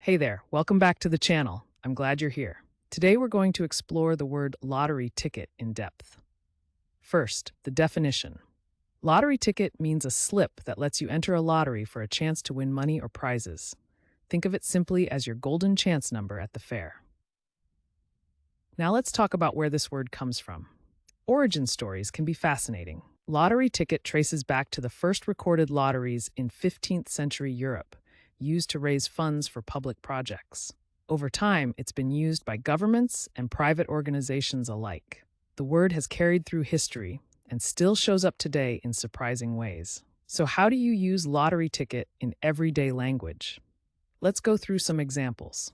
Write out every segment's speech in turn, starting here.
Hey there, welcome back to the channel. I'm glad you're here. Today we're going to explore the word lottery ticket in depth. First, the definition. Lottery ticket means a slip that lets you enter a lottery for a chance to win money or prizes. Think of it simply as your golden chance number at the fair. Now let's talk about where this word comes from. Origin stories can be fascinating. Lottery ticket traces back to the first recorded lotteries in 15th century Europe, used to raise funds for public projects. Over time, it's been used by governments and private organizations alike. The word has carried through history and still shows up today in surprising ways. So how do you use lottery ticket in everyday language? Let's go through some examples.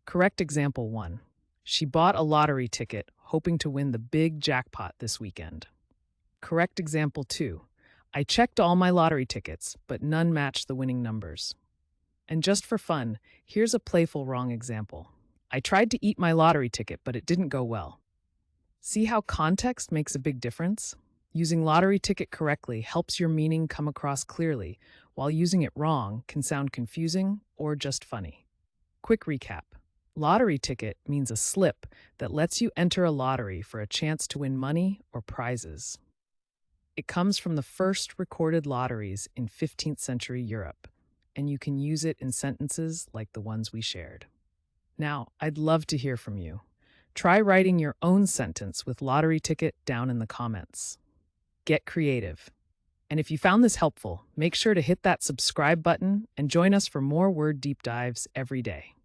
Correct example 1. She bought a lottery ticket hoping to win the big jackpot this weekend. Correct example 2. I checked all my lottery tickets, but none matched the winning numbers. And just for fun, here's a playful wrong example. I tried to eat my lottery ticket, but it didn't go well. See how context makes a big difference? Using lottery ticket correctly helps your meaning come across clearly, while using it wrong can sound confusing or just funny. Quick recap. Lottery ticket means a slip that lets you enter a lottery for a chance to win money or prizes. It comes from the first recorded lotteries in 15th century Europe, and you can use it in sentences like the ones we shared. Now, I'd love to hear from you. Try writing your own sentence with lottery ticket down in the comments. Get creative. And if you found this helpful, make sure to hit that subscribe button and join us for more word deep dives every day.